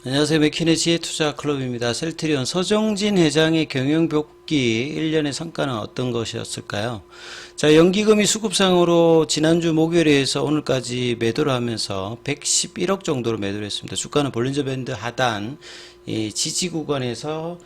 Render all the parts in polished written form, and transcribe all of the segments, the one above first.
안녕하세요. 맥키네지의 투자클럽입니다. 셀트리온 서정진 회장의 경영복귀 1년의 성과는 어떤 것이었을까요? 자, 연기금이 수급상으로 지난주 목요일에 해서 오늘까지 매도를 하면서 111억 정도로 매도를 했습니다. 주가는 볼린저 밴드 하단 이 지지 구간에서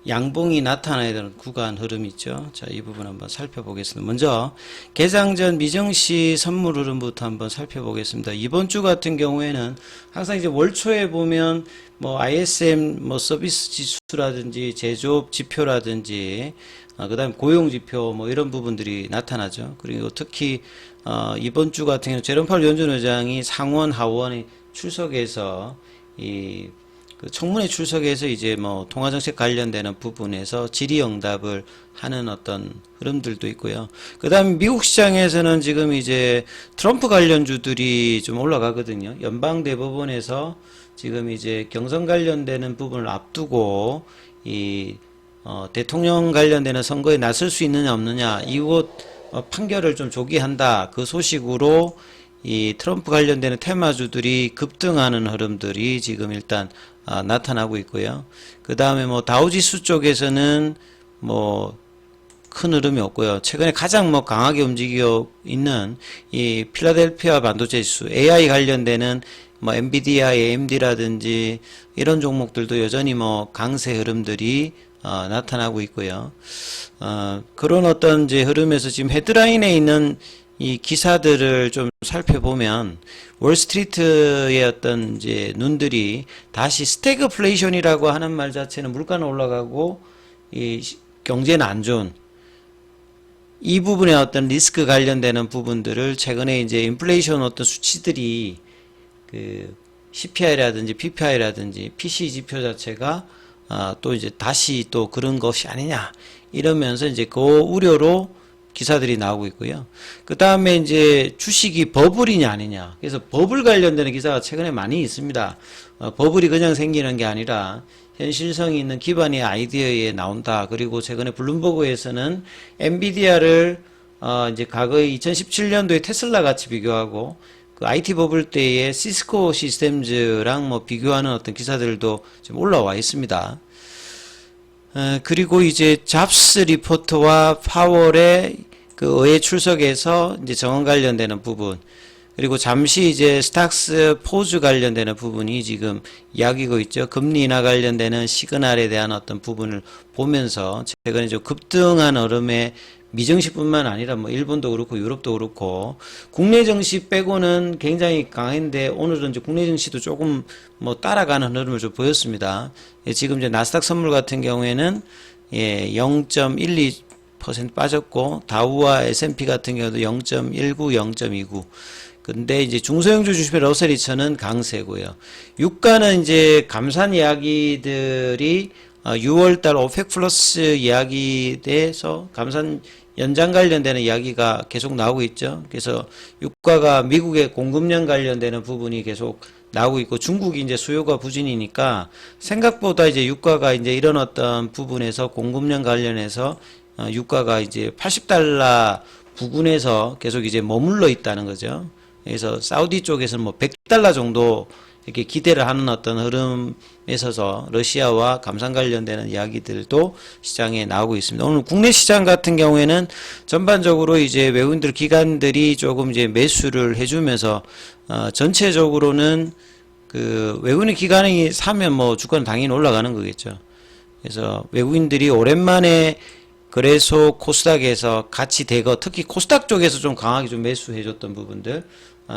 양봉이 나타나야 되는 구간 흐름이 있죠. 자, 이 부분 한번 살펴보겠습니다. 먼저 개장 전 미정시 선물 흐름부터 한번 살펴보겠습니다. 이번 주 같은 경우에는 항상 이제 월초에 보면 뭐 ISM 뭐 서비스 지수라든지 제조업 지표라든지 그다음 고용 지표 뭐 이런 부분들이 나타나죠. 그리고 특히 이번 주 같은 경우는 제롬 파월 연준 의장이 상원 하원에 출석해서 그 청문회 출석해서 이제 뭐 통화정책 관련되는 부분에서 질의응답을 하는 어떤 흐름들도 있고요. 그 다음 미국 시장에서는 지금 이제 트럼프 관련주들이 좀 올라가거든요. 연방대법원에서 지금 이제 경선 관련되는 부분을 앞두고 대통령 관련되는 선거에 나설 수 있느냐 없느냐 이곳 판결을 좀 조기한다. 그 소식으로 이 트럼프 관련되는 테마주들이 급등하는 흐름들이 지금 일단 나타나고 있고요. 그 다음에 뭐 다우지수 쪽에서는 뭐 큰 흐름이 없고요. 최근에 가장 뭐 강하게 움직이고 있는 이 필라델피아 반도체 지수, AI 관련되는 뭐 엔비디아, AMD라든지 이런 종목들도 여전히 뭐 강세 흐름들이 나타나고 있고요. 그런 어떤 이제 흐름에서 지금 헤드라인에 있는 이 기사들을 좀 살펴보면 월스트리트의 어떤 이제 눈들이 다시 스태그플레이션이라고 하는 말 자체는 물가는 올라가고 이 경제는 안 좋은 이 부분의 어떤 리스크 관련되는 부분들을 최근에 이제 인플레이션 어떤 수치들이 그 CPI라든지 PPI라든지 PC 지표 자체가 또 이제 다시 또 그런 것이 아니냐 이러면서 이제 그 우려로 기사들이 나오고 있고요. 그 다음에 이제 주식이 버블이냐 아니냐. 그래서 버블 관련되는 기사가 최근에 많이 있습니다. 버블이 그냥 생기는 게 아니라 현실성이 있는 기반의 아이디어에 나온다. 그리고 최근에 블룸버그에서는 엔비디아를 이제 과거에 2017년도에 테슬라 같이 비교하고 그 IT 버블 때의 시스코 시스템즈랑 뭐 비교하는 어떤 기사들도 좀 올라와 있습니다. 그리고 이제 잡스 리포트와 파월의 그 의회 출석에서 이제 정원 관련되는 부분, 그리고 잠시 이제 스탁스 포즈 관련되는 부분이 지금 이야기고 있죠. 금리 인하 관련되는 시그널에 대한 어떤 부분을 보면서 최근에 좀 급등한 흐름에 미증시뿐만 아니라 뭐 일본도 그렇고 유럽도 그렇고 국내 증시 빼고는 굉장히 강했는데 오늘은 이제 국내 증시도 조금 뭐 따라가는 흐름을 좀 보였습니다. 지금 이제 나스닥 선물 같은 경우에는 0.12% 빠졌고 다우와 S&P 같은 경우도 0.19, 0.29. 근데 이제 중소형주 주식의 러셀리처는 강세고요. 유가는 이제 감산 이야기들이 6월달 오펙 플러스 이야기에서 감산 연장 관련되는 이야기가 계속 나오고 있죠. 그래서 유가가 미국의 공급량 관련되는 부분이 계속 나오고 있고 중국이 이제 수요가 부진이니까 생각보다 이제 유가가 이제 이런 어떤 부분에서 공급량 관련해서 유가가 이제 80달러 부근에서 계속 이제 머물러 있다는 거죠. 그래서 사우디 쪽에서는 뭐 100달러 정도 이렇게 기대를 하는 어떤 흐름에 있어서 러시아와 감산 관련되는 이야기들도 시장에 나오고 있습니다. 오늘 국내 시장 같은 경우에는 전반적으로 이제 외국인들 기관들이 조금 이제 매수를 해주면서 전체적으로는 그 외국인 기관이 사면 뭐 주가는 당연히 올라가는 거겠죠. 그래서 외국인들이 오랜만에 거래소 코스닥에서 같이 대거 특히 코스닥 쪽에서 좀 강하게 좀 매수해줬던 부분들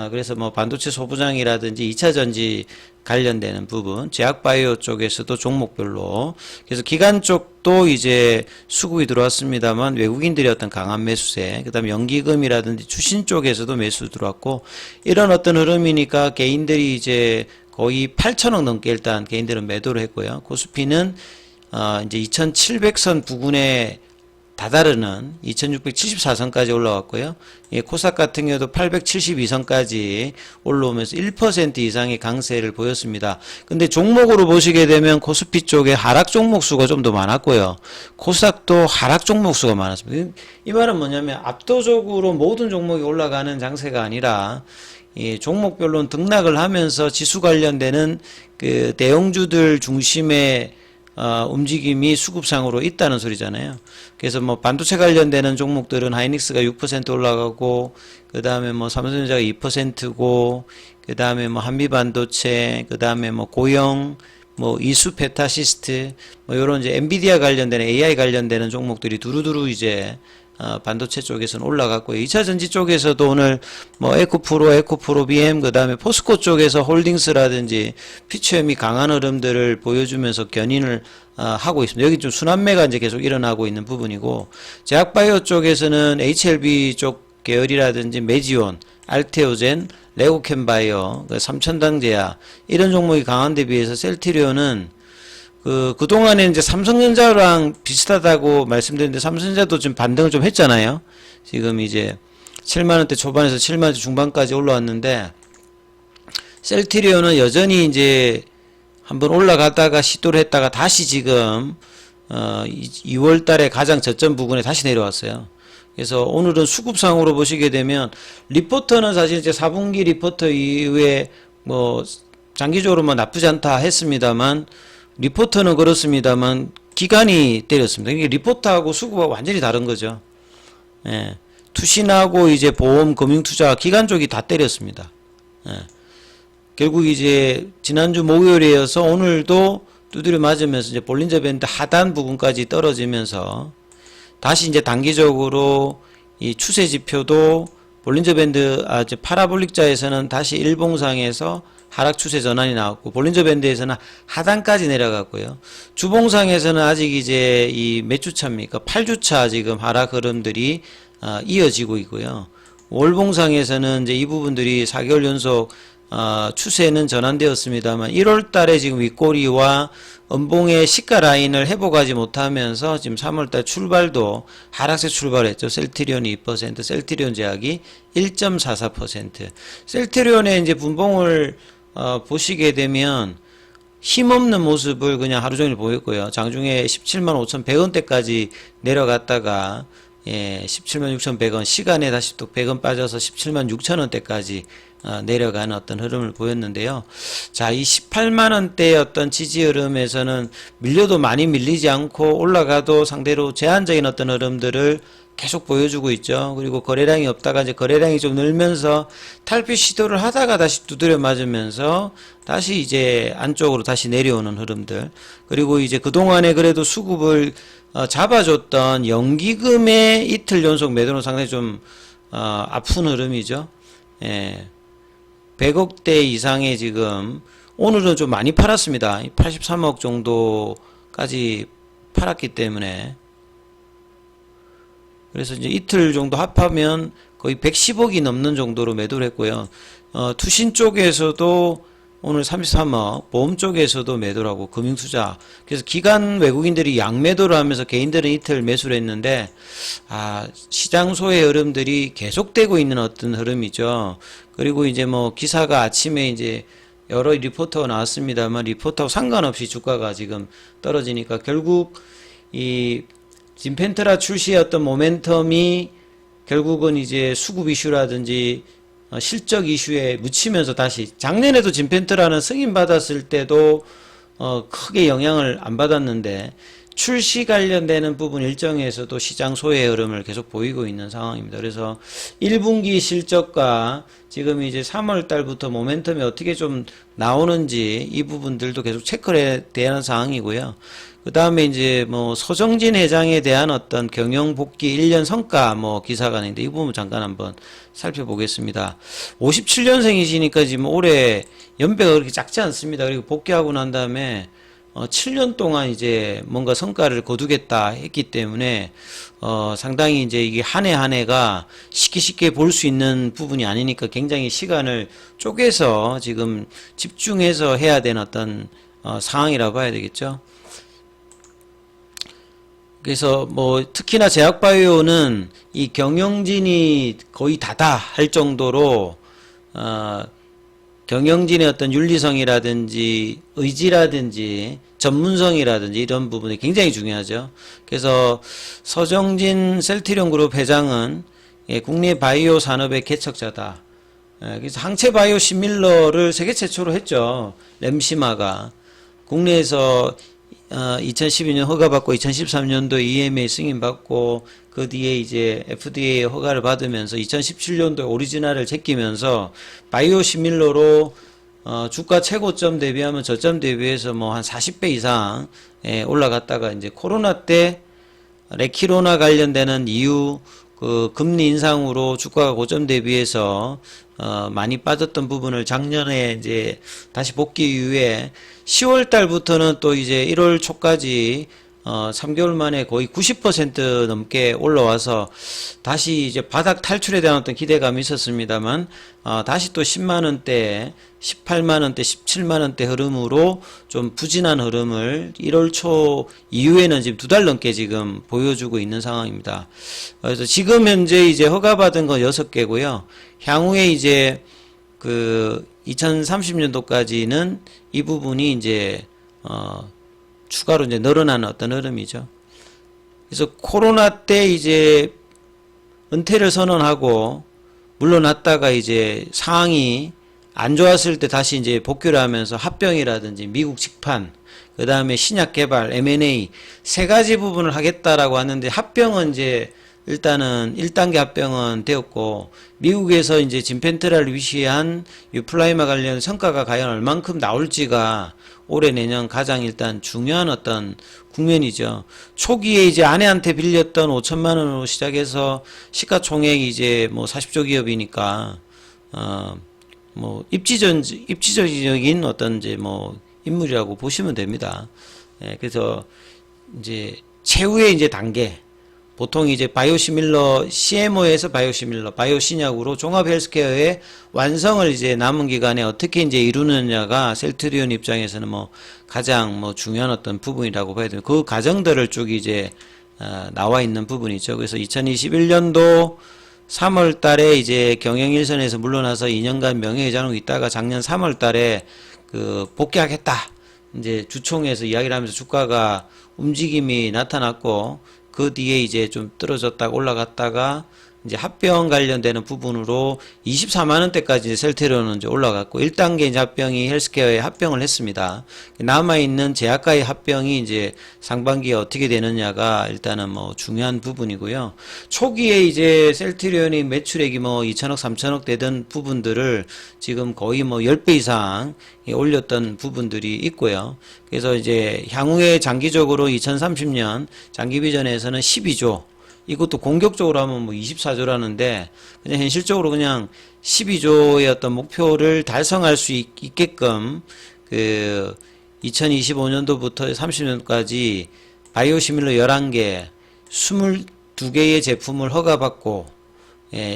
그래서 뭐 반도체 소부장이라든지 2차전지 관련되는 부분 제약바이오 쪽에서도 종목별로 그래서 기관 쪽도 이제 수급이 들어왔습니다만 외국인들의 어떤 강한 매수세 그 다음에 연기금이라든지 추신 쪽에서도 매수 들어왔고 이런 어떤 흐름이니까 개인들이 이제 거의 8천억 넘게 일단 개인들은 매도를 했고요. 코스피는 이제 2700선 부근에 다다르는 2674선까지 올라왔고요. 예, 코스닥 같은 경우도 872선까지 올라오면서 1% 이상의 강세를 보였습니다. 근데 종목으로 보시게 되면 코스피 쪽에 하락 종목 수가 좀 더 많았고요. 코스닥도 하락 종목 수가 많았습니다. 이 말은 뭐냐면 압도적으로 모든 종목이 올라가는 장세가 아니라 이 종목별로는 등락을 하면서 지수 관련되는 그 대형주들 중심의 움직임이 수급상으로 있다는 소리잖아요. 그래서 뭐 반도체 관련되는 종목들은 하이닉스가 6% 올라가고, 그 다음에 뭐 삼성전자가 2%고, 그 다음에 뭐 한미반도체, 그 다음에 뭐 고영, 뭐 이수 페타시스트, 뭐 요런 이제 엔비디아 관련되는 AI 관련되는 종목들이 두루두루 이제 반도체 쪽에서는 올라갔고요. 2차 전지 쪽에서도 오늘 뭐 에코프로 BM, 그 다음에 포스코 쪽에서 홀딩스라든지 피처엠이 강한 흐름들을 보여주면서 견인을 하고 있습니다. 여기 좀 순환매가 이제 계속 일어나고 있는 부분이고, 제약바이오 쪽에서는 HLB 쪽 계열이라든지 메지온, 알테오젠, 레고캠바이오, 삼천당제약 이런 종목이 강한 데 비해서 셀트리온은 그동안에 이제 삼성전자랑 비슷하다고 말씀드렸는데, 삼성전자도 지금 반등을 좀 했잖아요. 지금 이제 7만원대 초반에서 7만원대 중반까지 올라왔는데, 셀트리온은 여전히 이제 한번 올라갔다가 시도를 했다가 다시 지금, 2월 달에 가장 저점 부근에 다시 내려왔어요. 그래서 오늘은 수급상으로 보시게 되면, 리포터는 사실 이제 4분기 리포터 이후에 뭐, 장기적으로 뭐 나쁘지 않다 했습니다만, 리포터는 그렇습니다만 기간이 때렸습니다. 이게 리포터하고 수급하고 완전히 다른 거죠. 예. 투신하고 이제 보험, 금융투자 기간 쪽이 다 때렸습니다. 예. 결국 이제 지난주 목요일에 이어서 오늘도 두드려 맞으면서 이제 볼린저 밴드 하단 부분까지 떨어지면서 다시 이제 단기적으로 이 추세 지표도 볼린저 밴드 이제 파라볼릭자에서는 다시 일봉상에서 하락 추세 전환이 나왔고, 볼린저 밴드에서는 하단까지 내려갔고요. 주봉상에서는 아직 이제 이 몇 주차입니까? 8주차 지금 하락 흐름들이 이어지고 있고요. 월봉상에서는 이제 이 부분들이 4개월 연속 추세는 전환되었습니다만 1월 달에 지금 윗꼬리와 음봉의 시가 라인을 회복하지 못하면서 지금 3월 달 출발도 하락세 출발했죠. 셀트리온이 2%, 셀트리온 제약이 1.44%. 셀트리온의 이제 분봉을 보시게 되면 힘없는 모습을 그냥 하루 종일 보였고요. 장중에 17만 5,100원대까지 내려갔다가 17만 6,100원 시간에 다시 또 100원 빠져서 17만 6천원대까지 내려가는 어떤 흐름을 보였는데요. 자, 이 18만원대의 어떤 지지 흐름에서는 밀려도 많이 밀리지 않고 올라가도 상대로 제한적인 어떤 흐름들을 계속 보여주고 있죠. 그리고 거래량이 없다가 이제 거래량이 좀 늘면서 탈피 시도를 하다가 다시 두드려 맞으면서 다시 이제 안쪽으로 다시 내려오는 흐름들. 그리고 이제 그동안에 그래도 수급을 잡아줬던 연기금의 이틀 연속 매도는 상당히 좀 아픈 흐름이죠. 100억대 이상의 지금 오늘은 좀 많이 팔았습니다. 83억 정도까지 팔았기 때문에, 그래서 이제 이틀 정도 합하면 거의 110억이 넘는 정도로 매도를 했고요. 투신 쪽에서도 오늘 33억, 보험 쪽에서도 매도를 하고 금융투자. 그래서 기관 외국인들이 양매도를 하면서 개인들은 이틀 매수를 했는데, 시장 소의 흐름들이 계속되고 있는 어떤 흐름이죠. 그리고 이제 뭐 기사가 아침에 이제 여러 리포터가 나왔습니다만 리포터하고 상관없이 주가가 지금 떨어지니까 결국 이 진펜트라 출시의 어떤 모멘텀이 결국은 이제 수급 이슈라든지 실적 이슈에 묻히면서 다시, 작년에도 진펜트라는 승인 받았을 때도 크게 영향을 안 받았는데 출시 관련되는 부분 일정에서도 시장 소외 흐름을 계속 보이고 있는 상황입니다. 그래서 1분기 실적과 지금 이제 3월 달부터 모멘텀이 어떻게 좀 나오는지 이 부분들도 계속 체크를 해야 하는 상황이고요. 그 다음에 이제 뭐 소정진 회장에 대한 어떤 경영 복귀 1년 성과 뭐 기사가 있는데 이 부분 잠깐 한번 살펴보겠습니다. 57년생이시니까 지금 올해 연배가 그렇게 작지 않습니다. 그리고 복귀하고 난 다음에 7년 동안 이제 뭔가 성과를 거두겠다 했기 때문에 상당히 이제 이게 한 해 한 해가 쉽게 볼 수 있는 부분이 아니니까 굉장히 시간을 쪼개서 지금 집중해서 해야 되는 어떤 상황이라고 봐야 되겠죠. 그래서 뭐 특히나 제약바이오는 이 경영진이 거의 다다 할 정도로 경영진의 어떤 윤리성이라든지 의지라든지 전문성이라든지 이런 부분이 굉장히 중요하죠. 그래서 서정진 셀트리온 그룹 회장은 국내 바이오 산업의 개척자다. 그래서 항체 바이오 시밀러를 세계 최초로 했죠. 램시마가 국내에서 2012년 허가받고 2013년도 EMA 승인받고 그 뒤에 이제 FDA 허가를 받으면서 2017년도에 오리지널을 제끼면서 바이오 시밀러로 주가 최고점 대비하면 저점 대비해서 뭐 한 40배 이상 올라갔다가 이제 코로나 때 레키로나 관련되는 이유 그 금리 인상으로 주가가 고점 대비해서 많이 빠졌던 부분을 작년에 이제 다시 복귀 이후에 10월 달부터는 또 이제 1월 초까지 3개월 만에 거의 90% 넘게 올라와서 다시 이제 바닥 탈출에 대한 어떤 기대감이 있었습니다만 다시 또 10만원대, 18만원대, 17만원대 흐름으로 좀 부진한 흐름을 1월 초 이후에는 지금 2달 넘게 지금 보여주고 있는 상황입니다. 그래서 지금 현재 이제 허가받은 건 6개고요. 향후에 이제 그 2030년도까지는 이 부분이 이제 추가로 이제 늘어나는 어떤 흐름이죠. 그래서 코로나 때 이제 은퇴를 선언하고 물러났다가 이제 상황이 안 좋았을 때 다시 이제 복귀를 하면서 합병이라든지 미국 직판, 그 다음에 신약 개발, M&A 세 가지 부분을 하겠다라고 하는데 합병은 이제 일단은 1단계 합병은 되었고 미국에서 이제 진펜트라를 위시한 유플라이마 관련 성과가 과연 얼만큼 나올지가 올해 내년 가장 일단 중요한 어떤 국면이죠. 초기에 이제 아내한테 빌렸던 5천만 원으로 시작해서 시가총액이 이제 뭐 40조 기업이니까 뭐 입지적인 어떤 이제 뭐 인물이라고 보시면 됩니다. 그래서 이제 최후의 이제 단계 보통 이제 바이오시밀러 CMO에서 바이오시밀러, 바이오신약으로 종합 헬스케어의 완성을 이제 남은 기간에 어떻게 이제 이루느냐가 셀트리온 입장에서는 뭐 가장 뭐 중요한 어떤 부분이라고 봐야 됩니다. 그 과정들을 쭉 이제 나와 있는 부분이죠. 그래서 2021년도 3월 달에 이제 경영일선에서 물러나서 2년간 명예회장으로 있다가 작년 3월 달에 그 복귀하겠다. 이제 주총에서 이야기를 하면서 주가가 움직임이 나타났고 그 뒤에 이제 좀 떨어졌다가 올라갔다가 이제 합병 관련되는 부분으로 24만원대까지 셀트리온은 이제 올라갔고 1단계 이제 합병이 헬스케어에 합병을 했습니다. 남아있는 제약과의 합병이 이제 상반기에 어떻게 되느냐가 일단은 뭐 중요한 부분이고요. 초기에 이제 셀트리온이 매출액이 뭐 2천억, 3천억 되던 부분들을 지금 거의 뭐 10배 이상 올렸던 부분들이 있고요. 그래서 이제 향후에 장기적으로 2030년 장기 비전에서는 12조 이것도 공격적으로 하면 뭐 24조라는데 그냥 현실적으로 그냥 12조의 어떤 목표를 달성할 수 있게끔 그 2025년도부터 30년까지 바이오시밀러 11개, 22개의 제품을 허가받고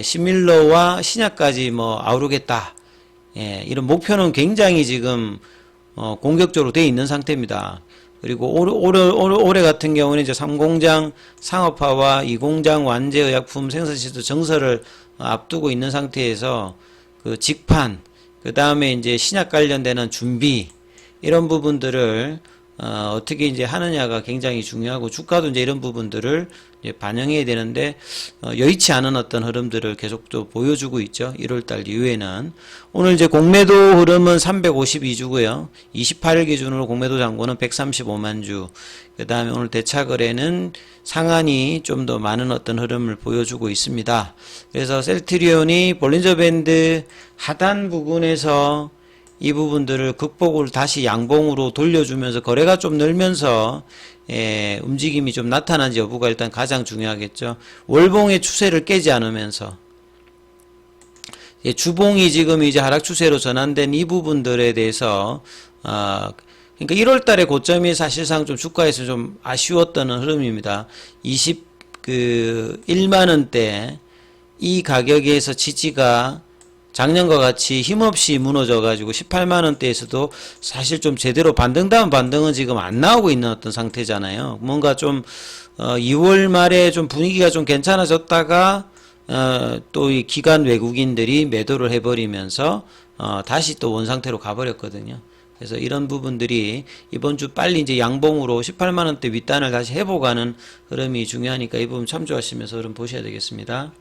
시밀러와 신약까지 뭐 아우르겠다. 이런 목표는 굉장히 지금 공격적으로 돼 있는 상태입니다. 그리고 올해 같은 경우는 이제 3공장 상업화와 2공장 완제 의약품 생산시설 정설을 앞두고 있는 상태에서 그 직판, 그 다음에 이제 신약 관련되는 준비, 이런 부분들을 어떻게 이제 하느냐가 굉장히 중요하고 주가도 이제 이런 부분들을 이제 반영해야 되는데 여의치 않은 어떤 흐름들을 계속 또 보여주고 있죠. 1월달 이후에는 오늘 이제 공매도 흐름은 352주고요. 28일 기준으로 공매도 잔고는 135만 주. 그 다음에 오늘 대차 거래는 상한이 좀 더 많은 어떤 흐름을 보여주고 있습니다. 그래서 셀트리온이 볼린저 밴드 하단 부분에서 이 부분들을 극복을 다시 양봉으로 돌려주면서 거래가 좀 늘면서 움직임이 좀 나타난지 여부가 일단 가장 중요하겠죠. 월봉의 추세를 깨지 않으면서 주봉이 지금 이제 하락 추세로 전환된 이 부분들에 대해서 그러니까 1월 달에 고점이 사실상 좀 주가에서 좀 아쉬웠던 흐름입니다. 1만 원대 이 가격에서 지지가 작년과 같이 힘없이 무너져가지고 18만원대에서도 사실 좀 제대로 반등다운 반등은 지금 안 나오고 있는 어떤 상태잖아요. 뭔가 좀 2월 말에 좀 분위기가 좀 괜찮아졌다가 또 이 기관 외국인들이 매도를 해버리면서 다시 또 원상태로 가버렸거든요. 그래서 이런 부분들이 이번 주 빨리 이제 양봉으로 18만원대 윗단을 다시 해보가는 흐름이 중요하니까 이 부분 참조하시면서 흐름 보셔야 되겠습니다.